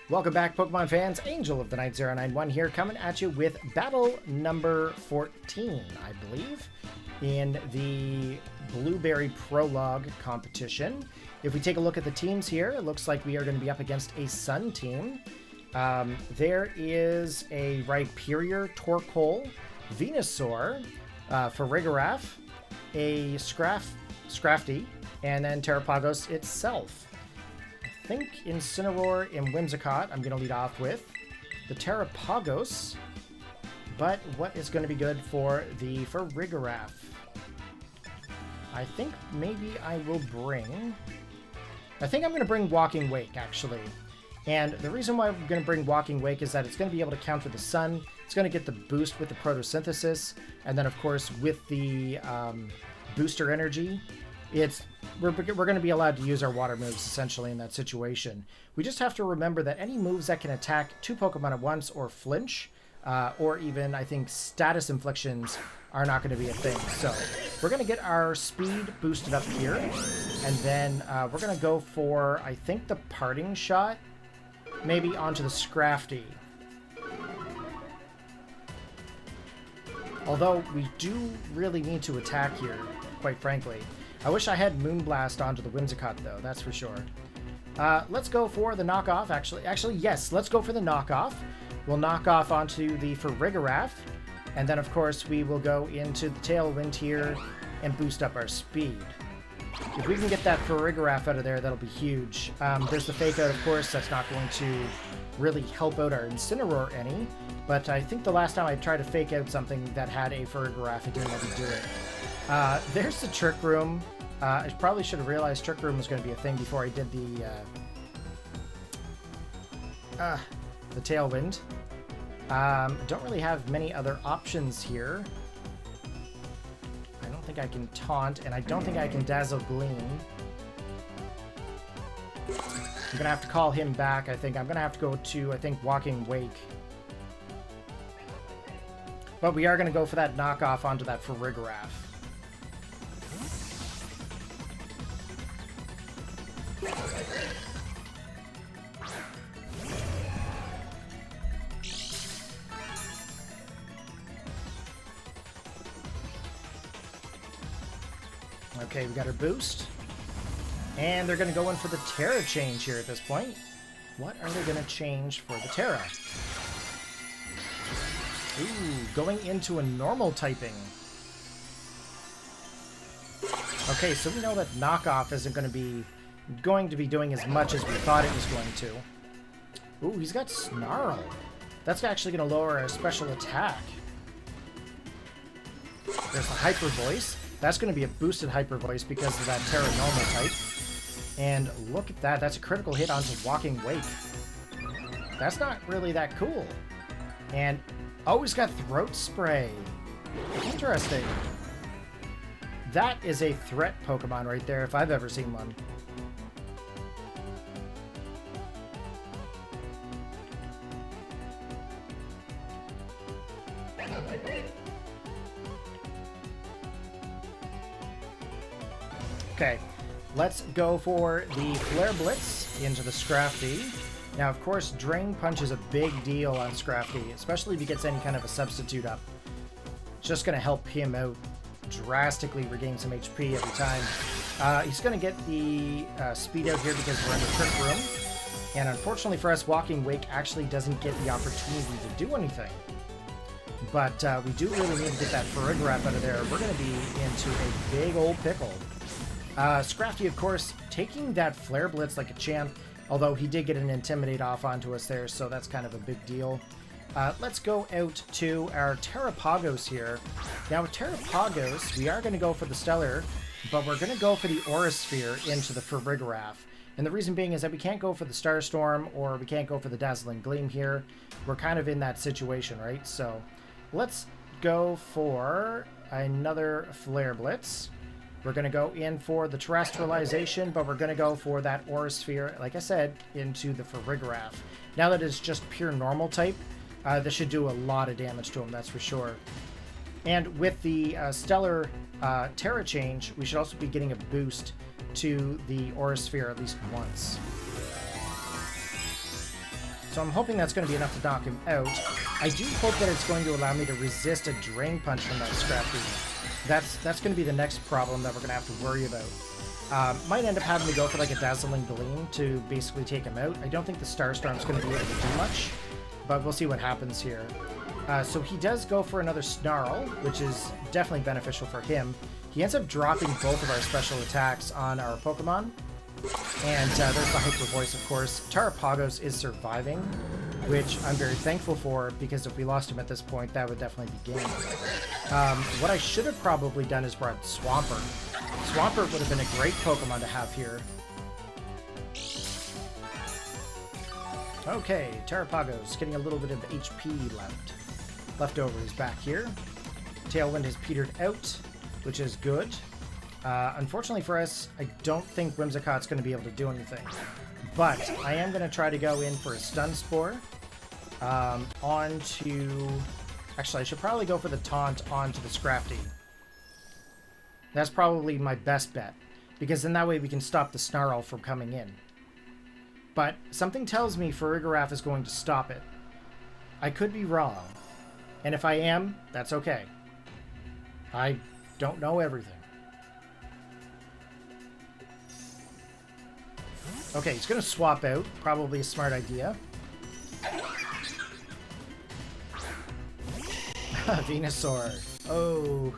Welcome back, Pokemon fans. Angel of the Night 091 here, coming at you with battle number 14, I believe, in the Blueberry Prologue competition. If we take a look at the teams here, it looks like we are going to be up against a Sun team. There is a Rhyperior, Torkoal, Venusaur, Farigiraf, a Scrafty, and then Terapagos itself. I think Incineroar and Whimsicott I'm going to lead off with. The Terapagos, but what is going to be good for the Farigiraf? I think maybe I will bring... I think I'm going to bring Walking Wake, actually. And the reason why I'm going to bring Walking Wake is that it's going to be able to counter the Sun. It's going to get the boost with the Protosynthesis. And then, of course, with the booster energy, we're going to be allowed to use our water moves, essentially, in that situation. We just have to remember that any moves that can attack two Pokemon at once or flinch, or even, I think, status inflictions are not going to be a thing. So we're going to get our speed boosted up here. And then we're going to go for, I think, the Parting Shot. Maybe onto the Scrafty. Although we do really need to attack here, quite frankly. I wish I had Moonblast onto the Whimsicott, though, that's for sure. Let's go for the knockoff, actually, yes, let's go for the knockoff. We'll knock off onto the Farigiraf, and then, of course, we will go into the Tailwind here and boost up our speed. If we can get that Farigiraf out of there, that'll be huge. There's the Fake Out, of course, that's not going to really help out our Incineroar any, but I think the last time I tried to Fake Out something that had a Farigiraf, it didn't let me do it. There's the Trick Room. I probably should have realized Trick Room was going to be a thing before I did the Tailwind. Don't really have many other options here. I don't think I can Taunt, and I don't think I can Dazzle Gleam. I'm going to have to call him back, I think. I'm going to have to go to, I think, Walking Wake. But we are going to go for that knockoff onto that Farigiraf. Okay, we got our boost. And they're going to go in for the Tera change here at this point. What are they going to change for the Tera? Ooh, going into a normal typing. Okay, so we know that knockoff isn't going to be doing as much as we thought it was going to. Ooh, he's got Snarl. That's actually going to lower our special attack. There's the Hyper Voice. That's going to be a boosted Hyper Voice because of that Tera normal type. And look at that. That's a critical hit onto Walking Wake. That's not really that cool. And, oh, he's got Throat Spray. Interesting. That is a threat Pokemon right there, if I've ever seen one. Okay, let's go for the Flare Blitz into the Scrafty. Now, of course, Drain Punch is a big deal on Scrafty, especially if he gets any kind of a substitute up. It's just going to help him out drastically, regain some HP every time. He's going to get the speed out here because we're in the Trick Room. And unfortunately for us, Walking Wake actually doesn't get the opportunity to do anything. But we do really need to get that Farigiraf out of there. We're going to be into a big old pickle. Scrafty, of course, taking that Flare Blitz like a champ, although he did get an Intimidate off onto us there, so that's kind of a big deal. Let's go out to our Terapagos here. Now, with Terapagos, we are going to go for the Stellar, but we're going to go for the Aura Sphere into the Farigiraf. And the reason being is that we can't go for the Starstorm, or we can't go for the Dazzling Gleam here. We're kind of in that situation, right? So, let's go for another Flare Blitz. We're going to go in for the Terrestrialization, but we're going to go for that Aura Sphere, like I said, into the Farigiraf. Now that it's just pure normal type, this should do a lot of damage to him, that's for sure. And with the Stellar Tera change, we should also be getting a boost to the Aura Sphere at least once. So I'm hoping that's going to be enough to knock him out. I do hope that it's going to allow me to resist a Drain Punch from that Scrafty. That's going to be the next problem that we're going to have to worry about. Might end up having to go for like a Dazzling Gleam to basically take him out. I don't think the Starstorm's going to be able to do much, but we'll see what happens here. So he does go for another Snarl, which is definitely beneficial for him. He ends up dropping both of our special attacks on our Pokemon. And there's the Hyper Voice, of course. Terapagos is surviving, which I'm very thankful for, because if we lost him at this point, that would definitely be game. What I should have probably done is brought Swampert. Swampert would have been a great Pokemon to have here. Okay, Terapagos getting a little bit of HP left. Leftovers back here. Tailwind has petered out, which is good. Unfortunately for us, I don't think Whimsicott's going to be able to do anything. But I am going to try to go in for a Stun Spore. Actually, I should probably go for the Taunt onto the Scrafty. That's probably my best bet, because then that way we can stop the Snarl from coming in. But something tells me Farigiraf is going to stop it. I could be wrong. And if I am, that's okay. I don't know everything. Okay, he's going to swap out. Probably a smart idea. Venusaur. Oh.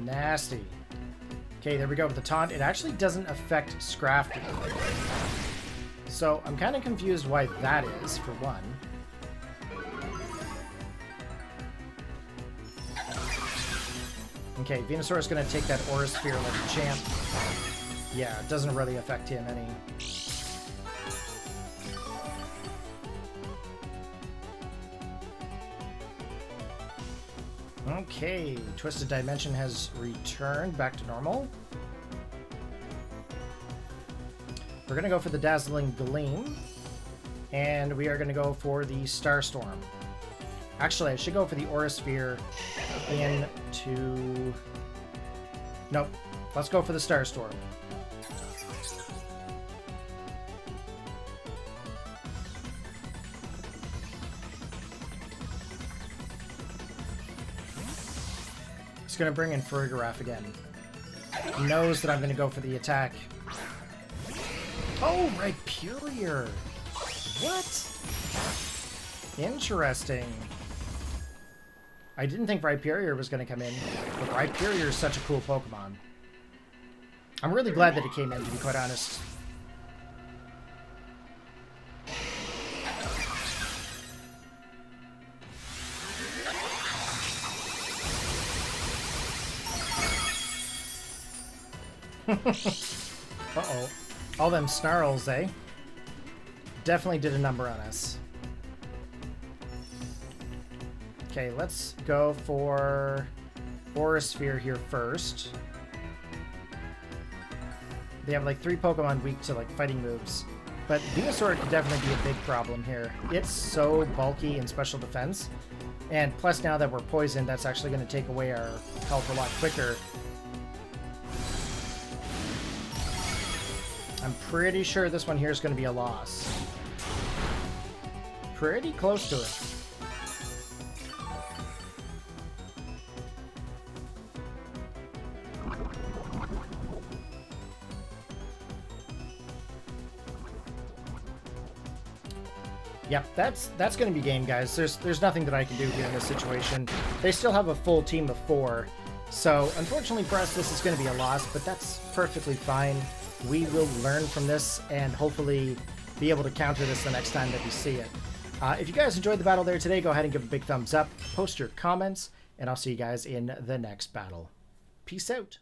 Nasty. Okay, there we go with the Taunt. It actually doesn't affect Scrafty. So I'm kind of confused why that is, for one. Okay, Venusaur is going to take that Aura Sphere like a champ. Yeah, it doesn't really affect him any. Okay, Twisted Dimension has returned back to normal. We're going to go for the Dazzling Gleam. And we are going to go for the Starstorm. Actually, I should go for the Aura Sphere into... Nope. Let's go for the Starstorm. It's going to bring in Farigiraf again. He knows that I'm going to go for the attack. Oh, Rhyperior! What? Interesting. I didn't think Rhyperior was going to come in, but Rhyperior is such a cool Pokemon. I'm really glad that it came in, to be quite honest. Uh-oh. All them snarls, eh? Definitely did a number on us. Okay, let's go for Aura Sphere here first. They have like 3 Pokemon weak to like fighting moves. But Venusaur could definitely be a big problem here. It's so bulky in special defense. And plus now that we're poisoned, that's actually going to take away our health a lot quicker. I'm pretty sure this one here is going to be a loss. Pretty close to it. Yep, that's going to be game, guys. There's nothing that I can do here in this situation. They still have a full team of 4. So, unfortunately for us, this is going to be a loss, but that's perfectly fine. We will learn from this and hopefully be able to counter this the next time that we see it. If you guys enjoyed the battle there today, go ahead and give a big thumbs up, post your comments, and I'll see you guys in the next battle. Peace out.